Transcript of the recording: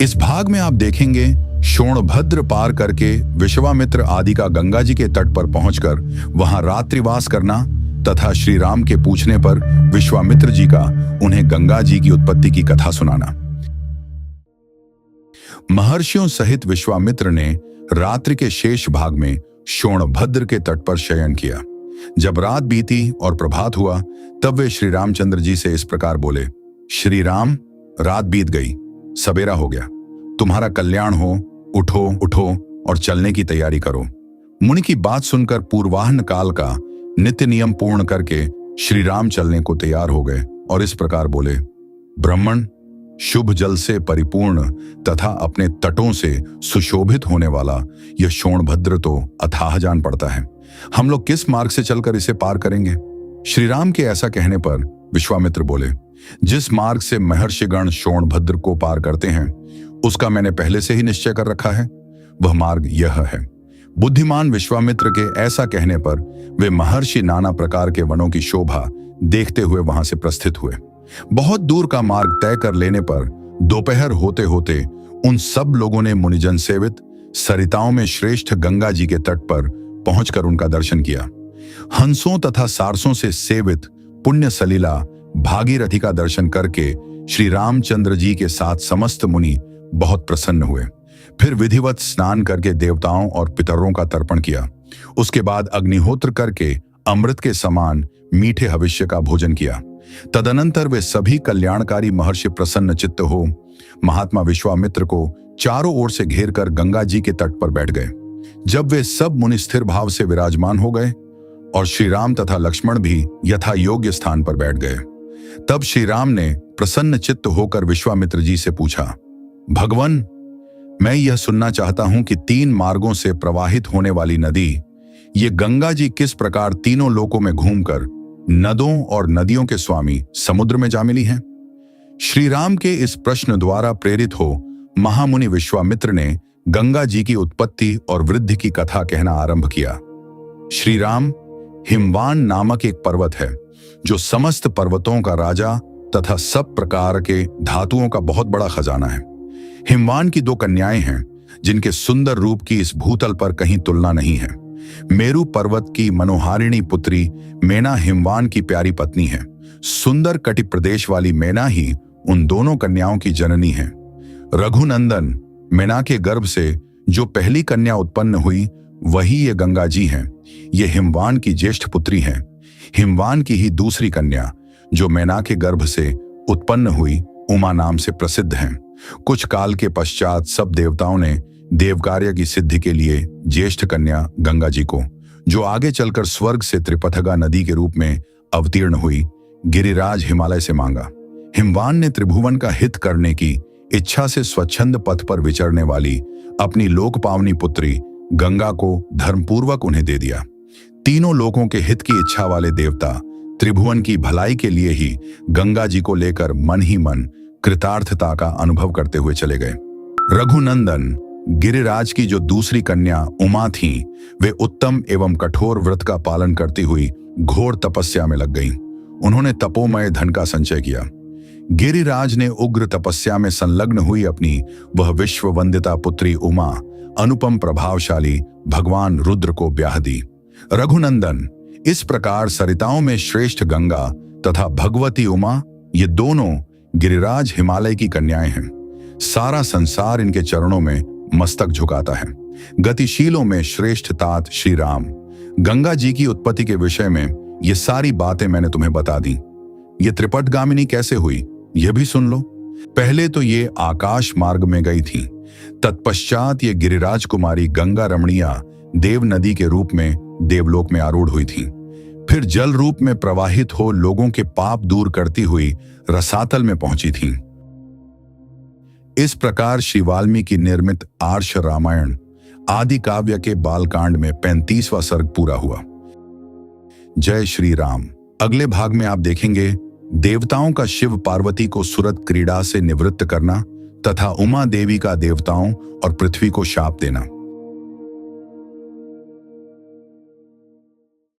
इस भाग में आप देखेंगे शोणभद्र पार करके विश्वामित्र आदि का गंगा जी के तट पर पहुंचकर वहां रात्रिवास करना तथा श्री राम के पूछने पर विश्वामित्र जी का उन्हें गंगा जी की उत्पत्ति की कथा सुनाना। महर्षियों सहित विश्वामित्र ने रात्रि के शेष भाग में शोणभद्र के तट पर शयन किया। जब रात बीती और प्रभात हुआ तब वे श्री रामचंद्र जी से इस प्रकार बोले, श्री राम, रात बीत गई, सवेरा हो गया, तुम्हारा कल्याण हो, उठो उठो और चलने की तैयारी करो। मुनि की बात सुनकर पूर्वाह्न काल का नित्य नियम पूर्ण करके श्री राम चलने को तैयार हो गए और इस प्रकार बोले, ब्राह्मण, शुभ जल से परिपूर्ण तथा अपने तटों से सुशोभित होने वाला यह शोणभद्र तो अथाह जान पड़ता है। हम लोग किस मार्ग से चलकर इसे पार करेंगे? श्री राम के ऐसा कहने पर विश्वामित्र बोले, जिस मार्ग से महर्षिगण शोणभद्र को पार करते हैं उसका मैंने पहले से ही निश्चय कर रखा है, वह मार्ग यह है। बुद्धिमान विश्वामित्र के ऐसा कहने पर वे महर्षि नाना प्रकार के वनों की शोभा देखते हुए वहां से प्रस्थित हुए। बहुत दूर का मार्ग तय कर लेने पर दोपहर होते होते उन सब लोगों ने मुनिजन सेवित सरिताओं में श्रेष्ठ गंगा जी के तट पर पहुंचकर उनका दर्शन किया। हंसों तथा सारसों से सेवित पुण्य सलीला भागीरथी का दर्शन करके श्री रामचंद्र जी के साथ समस्त मुनि बहुत प्रसन्न हुए। फिर विधिवत स्नान करके देवताओं और पितरों का तर्पण किया। उसके बाद अग्निहोत्र करके अमृत के समान मीठे हविष्य का भोजन किया। तदनंतर वे सभी कल्याणकारी महर्षि प्रसन्न चित्त हो महात्मा विश्वामित्र को चारों ओर से घेर कर गंगा जी के तट पर बैठ गए। जब वे सब मुनि स्थिर भाव से विराजमान हो गए और श्री राम तथा लक्ष्मण भी यथा योग्य स्थान पर बैठ गए, तब श्री राम ने प्रसन्न चित्त होकर विश्वामित्र जी से पूछा, भगवन, मैं यह सुनना चाहता हूं कि 3 मार्गों से प्रवाहित होने वाली नदी ये गंगा जी किस प्रकार तीनों लोकों में घूमकर नदों और नदियों के स्वामी समुद्र में जा मिली हैं? श्री राम के इस प्रश्न द्वारा प्रेरित हो महामुनि विश्वामित्र ने गंगा जी की उत्पत्ति और वृद्धि की कथा कहना आरंभ किया। श्री राम, हिमवान नामक एक पर्वत है जो समस्त पर्वतों का राजा तथा सब प्रकार के धातुओं का बहुत बड़ा खजाना है। हिमवान की 2 कन्याएं हैं जिनके सुंदर रूप की इस भूतल पर कहीं तुलना नहीं है। मेरु पर्वत की मनोहारिणी पुत्री मेना हिमवान की प्यारी पत्नी है। सुंदर कटि प्रदेश वाली मेना ही उन दोनों कन्याओं की जननी है। रघुनंदन मेना के गर्भ से जो पहली कन्या उत्पन्न हुई वही ये गंगा जी हैं। ये हिमवान की ज्येष्ठ पुत्री हैं। हिमवान की ही दूसरी कन्या जो मेना के गर्भ से उत्पन्न हुई उमा नाम से प्रसिद्ध हैं। कुछ काल के पश्चात सब देवताओं ने देवकार्य की सिद्धि के लिए ज्येष्ठ कन्या गंगा जी को, जो आगे चलकर स्वर्ग से त्रिपथगा नदी के रूप में अवतीर्ण हुई, गिरिराज हिमालय से मांगा। हिमवान ने त्रिभुवन का हित करने की इच्छा से स्वच्छंद पथ पर विचरने वाली अपनी लोकपावनी पुत्री गंगा को धर्मपूर्वक उन्हें दे दिया। तीनों लोकों के हित की इच्छा वाले देवता त्रिभुवन की भलाई के लिए ही गंगा जी को लेकर मन ही मन कृतार्थता का अनुभव करते हुए चले गए। रघुनंदन गिरिराज की जो दूसरी कन्या उमा थी, वे उत्तम एवं कठोर व्रत का पालन करती हुई घोर तपस्या में लग गईं। उन्होंने तपोमय धन का संचय किया। गिरिराज ने उग्र तपस्या में संलग्न हुई अपनी वह विश्व वंदिता पुत्री उमा अनुपम प्रभावशाली भगवान रुद्र को ब्याह दी। रघुनंदन इस प्रकार सरिताओं में श्रेष्ठ गंगा तथा भगवती उमा, ये दोनों गिरिराज हिमालय की कन्याएं हैं। सारा संसार इनके चरणों में मस्तक झुकाता है। गतिशीलों में श्रेष्ठ तात श्री राम। गंगा जी की उत्पत्ति के विषय में ये सारी बातें मैंने तुम्हें बता दी। ये त्रिपथगामिनी कैसे हुई यह भी सुन लो। पहले तो ये आकाश मार्ग में गई थी, तत्पश्चात ये गिरिराज कुमारी गंगा रमणीया देव नदी के रूप में देवलोक में आरूढ़ हुई थी। फिर जल रूप में प्रवाहित हो लोगों के पाप दूर करती हुई रसातल में पहुंची थी। इस प्रकार श्री वाल्मीकि निर्मित आर्ष रामायण आदि काव्य के बालकांड में 35वां सर्ग पूरा हुआ। जय श्री राम। अगले भाग में आप देखेंगे देवताओं का शिव पार्वती को सुरत क्रीड़ा से निवृत्त करना तथा उमा देवी का देवताओं और पृथ्वी को शाप देना।